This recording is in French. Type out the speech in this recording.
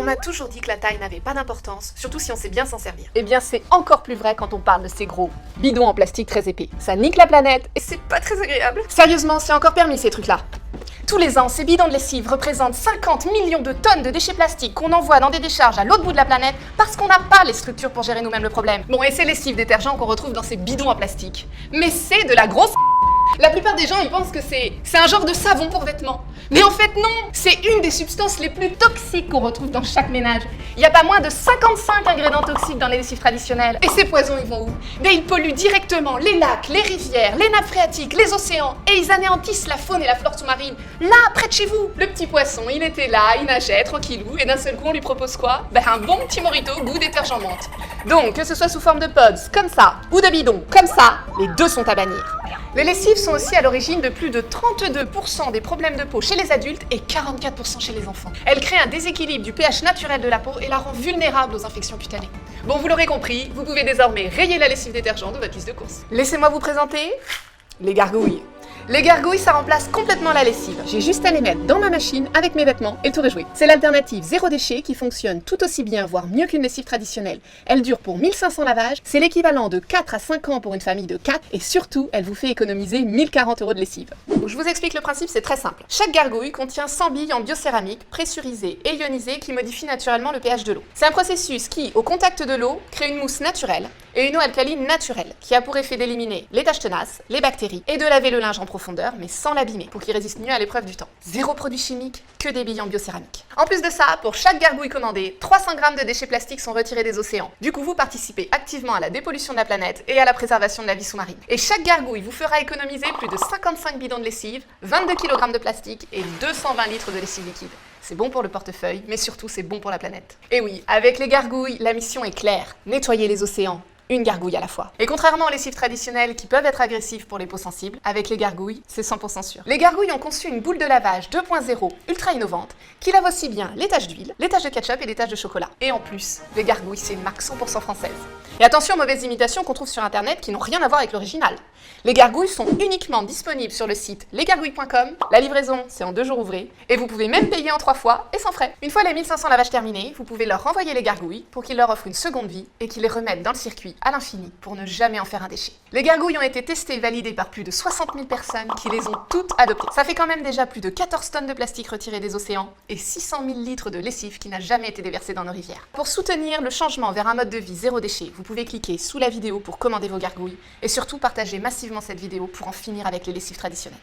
m'a toujours dit que la taille n'avait pas d'importance, surtout si on sait bien s'en servir. Eh bien, c'est encore plus vrai quand on parle de ces gros bidons en plastique très épais. Ça nique la planète Et c'est pas très agréable. Sérieusement, c'est encore permis ces trucs-là. Tous les ans, ces bidons de lessive représentent 50 millions de tonnes de déchets plastiques qu'on envoie dans des décharges à l'autre bout de la planète parce qu'on n'a pas les structures pour gérer nous-mêmes le problème. Bon, et ces lessives détergents qu'on retrouve dans ces bidons en plastique. Mais c'est de la grosse... La plupart des gens, ils pensent que c'est un genre de savon pour vêtements. Mais en fait, non. C'est une des substances les plus toxiques qu'on retrouve dans chaque ménage. Il n'y a pas moins de 55 ingrédients toxiques dans les lessives traditionnelles. Et ces poisons, ils vont où? Mais ils polluent directement les lacs, les rivières, les nappes phréatiques, les océans. Et ils anéantissent la faune et la flore sous-marine. Là, près de chez vous. Le petit poisson, il était là, il nageait tranquillou. Et d'un seul coup, on lui propose quoi? Un bon petit mojito goût détergent menthe. Donc, que ce soit sous forme de pods, comme ça, ou de bidons, comme ça, les deux sont à bannir. Les lessives sont aussi à l'origine de plus de 32% des problèmes de peau chez les adultes et 44% chez les enfants. Elles créent un déséquilibre du pH naturel de la peau et la rend vulnérable aux infections cutanées. Bon, vous l'aurez compris, vous pouvez désormais rayer la lessive détergent de votre liste de courses. Laissez-moi vous présenter les gargouilles. Les gargouilles, ça remplace complètement la lessive. J'ai juste à les mettre dans ma machine avec mes vêtements et le tour est joué. C'est l'alternative zéro déchet qui fonctionne tout aussi bien, voire mieux qu'une lessive traditionnelle. Elle dure pour 1500 lavages, c'est l'équivalent de 4 à 5 ans pour une famille de 4 et surtout, elle vous fait économiser 1040 € de lessive. Donc, je vous explique le principe, c'est très simple. Chaque gargouille contient 100 billes en biocéramique, pressurisées et ionisées qui modifient naturellement le pH de l'eau. C'est un processus qui, au contact de l'eau, crée une mousse naturelle et une eau alcaline naturelle qui a pour effet d'éliminer les taches tenaces, les bactéries et de laver le linge en profondeur, mais sans l'abîmer, pour qu'il résiste mieux à l'épreuve du temps. Zéro produit chimique, que des billes en biocéramique. En plus de ça, pour chaque gargouille commandée, 300 grammes de déchets plastiques sont retirés des océans. Du coup, vous participez activement à la dépollution de la planète et à la préservation de la vie sous-marine. Et chaque gargouille vous fera économiser plus de 55 bidons de lessive, 22 kg de plastique et 220 litres de lessive liquide. C'est bon pour le portefeuille, mais surtout c'est bon pour la planète. Et oui, avec les gargouilles, la mission est claire, nettoyer les océans. Une gargouille à la fois. Et contrairement aux lessives traditionnelles qui peuvent être agressives pour les peaux sensibles, avec les gargouilles, c'est 100% sûr. Les gargouilles ont conçu une boule de lavage 2.0 ultra innovante qui lave aussi bien les taches d'huile, les taches de ketchup et les taches de chocolat. Et en plus, les gargouilles, c'est une marque 100% française. Et attention aux mauvaises imitations qu'on trouve sur internet qui n'ont rien à voir avec l'original. Les gargouilles sont uniquement disponibles sur le site lesgargouilles.com. La livraison, c'est en 2 jours ouvrés. Et vous pouvez même payer en 3 fois et sans frais. Une fois les 1500 lavages terminés, vous pouvez leur renvoyer les gargouilles pour qu'ils leur offrent une seconde vie et qu'ils les remettent dans le circuit à l'infini pour ne jamais en faire un déchet. Les gargouilles ont été testées et validées par plus de 60 000 personnes qui les ont toutes adoptées. Ça fait quand même déjà plus de 14 tonnes de plastique retirées des océans et 600 000 litres de lessive qui n'a jamais été déversée dans nos rivières. Pour soutenir le changement vers un mode de vie zéro déchet, vous pouvez cliquer sous la vidéo pour commander vos gargouilles et surtout partager massivement cette vidéo pour en finir avec les lessives traditionnelles.